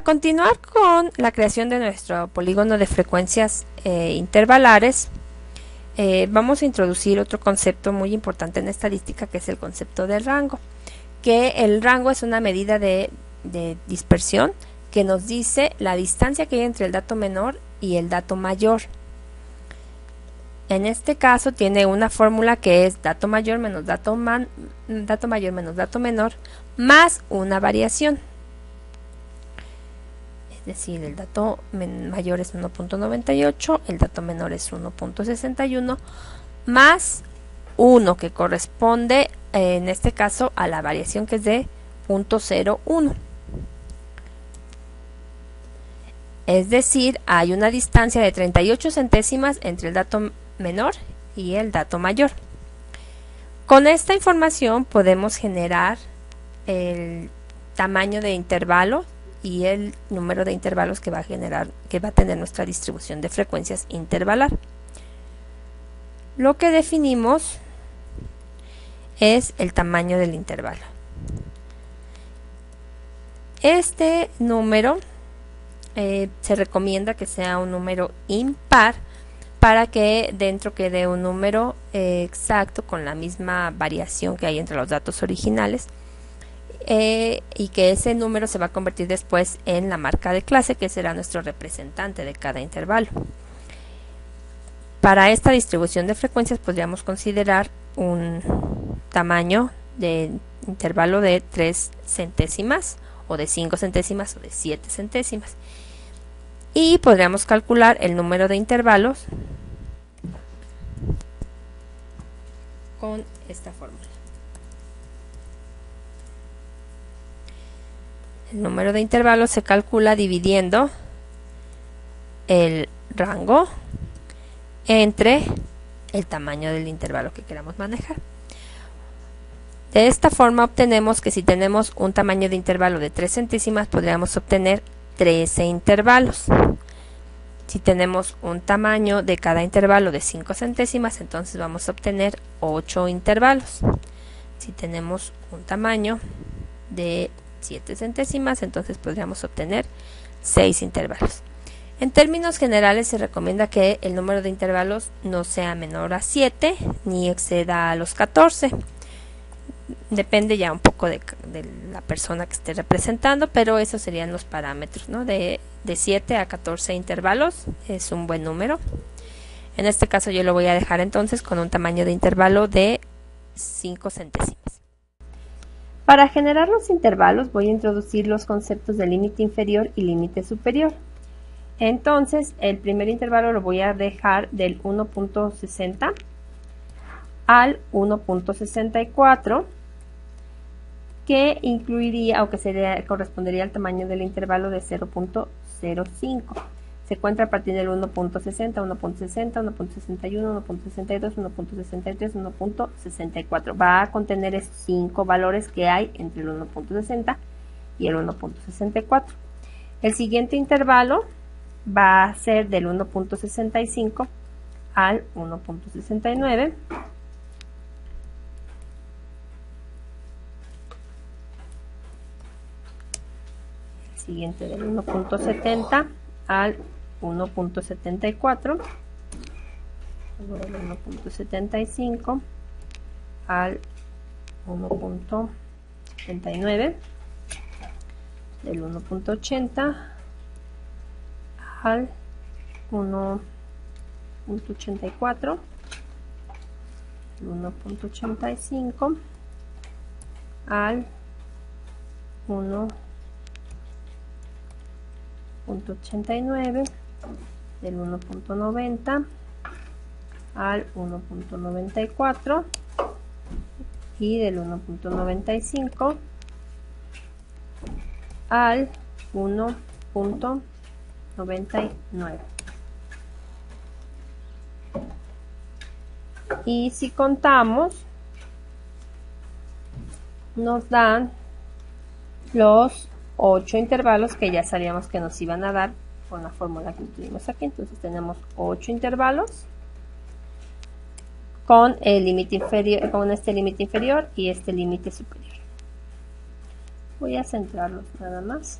continuar con la creación de nuestro polígono de frecuencias intervalares, vamos a introducir otro concepto muy importante en estadística, que es el concepto de rango. Que el rango es una medida de dispersión que nos dice la distancia que hay entre el dato menor y el dato mayor. En este caso tiene una fórmula que es dato mayor menos dato menor más una variación. Es decir, el dato mayor es 1.98, el dato menor es 1.61, más 1 que corresponde en este caso a la variación que es de 0.01. Es decir, hay una distancia de 38 centésimas entre el dato menor y el dato mayor. Con esta información podemos generar el tamaño de intervalo y el número de intervalos que va a tener nuestra distribución de frecuencias intervalar. Lo que definimos es el tamaño del intervalo. Este número se recomienda que sea un número impar para que dentro quede un número exacto con la misma variación que hay entre los datos originales, y que ese número se va a convertir después en la marca de clase, que será nuestro representante de cada intervalo. Para esta distribución de frecuencias podríamos considerar un tamaño de intervalo de 3 centésimas o de 5 centésimas o de 7 centésimas, y podríamos calcular el número de intervalos con esta fórmula. El número de intervalos se calcula dividiendo el rango entre el tamaño del intervalo que queramos manejar. De esta forma obtenemos que si tenemos un tamaño de intervalo de 3 centésimas, podríamos obtener 13 intervalos. Si tenemos un tamaño de cada intervalo de 5 centésimas, entonces vamos a obtener 8 intervalos. Si tenemos un tamaño de 7 centésimas, entonces podríamos obtener 6 intervalos. En términos generales se recomienda que el número de intervalos no sea menor a 7 ni exceda a los 14. Depende ya un poco de la persona que esté representando, pero esos serían los parámetros, ¿no? De 7 a 14 intervalos es un buen número. En este caso yo lo voy a dejar entonces con un tamaño de intervalo de 5 centésimas. Para generar los intervalos voy a introducir los conceptos de límite inferior y límite superior. Entonces el primer intervalo lo voy a dejar del 1.60 al 1.64, que incluiría o que correspondería al tamaño del intervalo de 0.05. Se encuentra a partir del 1.60, 1.60, 1.61, 1.62, 1.63, 1.64. Va a contener esos 5 valores que hay entre el 1.60 y el 1.64. El siguiente intervalo va a ser del 1.65 al 1.69. El siguiente del 1.70 al 1.74, luego del 1.75 al 1.79, del 1.80 al 1.84, el 1.85 al 1.89, del 1.90 al 1.94 y del 1.95 al 1.99. Y si contamos, nos dan los 8 intervalos que ya sabíamos que nos iban a dar con la fórmula que tuvimos aquí. Entonces tenemos 8 intervalos con el límite inferior, con este límite inferior y este límite superior. Voy a centrarlos nada más.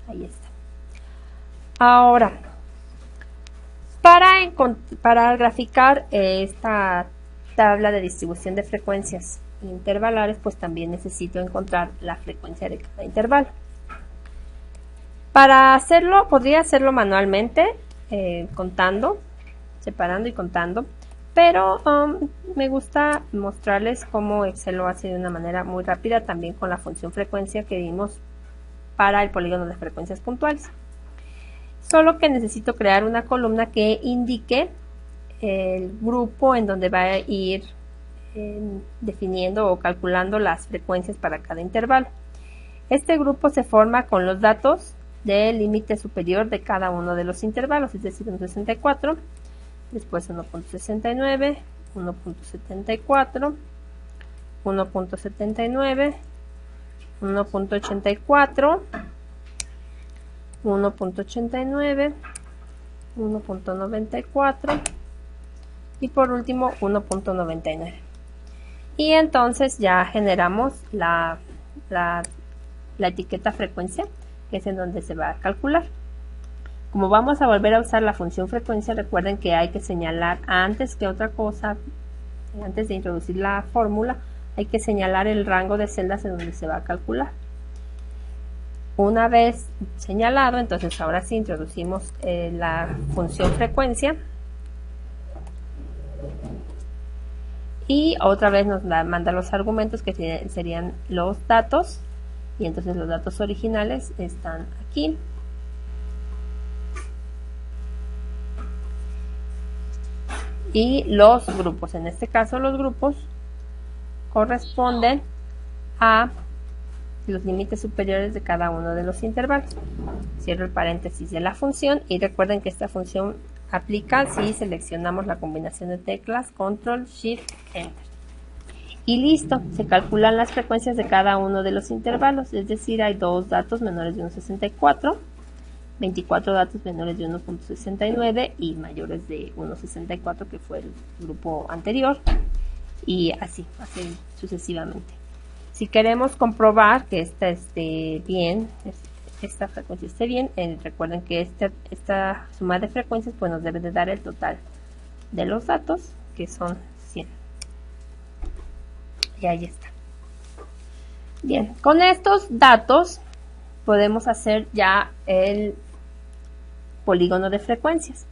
Ahí está. Ahora, para graficar esta tabla de distribución de frecuencias intervalares, pues también necesito encontrar la frecuencia de cada intervalo. Para hacerlo, podría hacerlo manualmente, contando, separando y contando, pero me gusta mostrarles cómo Excel lo hace de una manera muy rápida, también con la función frecuencia que vimos para el polígono de frecuencias puntuales. Solo que necesito crear una columna que indique el grupo en donde va a ir definiendo o calculando las frecuencias para cada intervalo. Este grupo se forma con los datos del límite superior de cada uno de los intervalos, es decir, 1.64, después 1.69, 1.74, 1.79, 1.84, 1.89, 1.94 y por último 1.99. Y entonces ya generamos la etiqueta frecuencia, que es en donde se va a calcular. Como vamos a volver a usar la función frecuencia, recuerden que hay que señalar antes que otra cosa, antes de introducir la fórmula, hay que señalar el rango de celdas en donde se va a calcular. Una vez señalado, entonces ahora sí introducimos la función frecuencia y otra vez nos manda los argumentos que serían los datos, y entonces los datos originales están aquí. Y los grupos, en este caso los grupos corresponden a los límites superiores de cada uno de los intervalos. Cierro el paréntesis de la función y recuerden que esta función aplica si seleccionamos la combinación de teclas Control Shift Enter. Y listo, se calculan las frecuencias de cada uno de los intervalos, es decir, hay dos datos menores de 1.64, 24 datos menores de 1.69 y mayores de 1.64, que fue el grupo anterior, y así sucesivamente. Si queremos comprobar que esta esté bien, esta frecuencia esté bien, recuerden que esta suma de frecuencias pues nos debe de dar el total de los datos, que son 100. Y ahí está. Bien, con estos datos podemos hacer ya el polígono de frecuencias.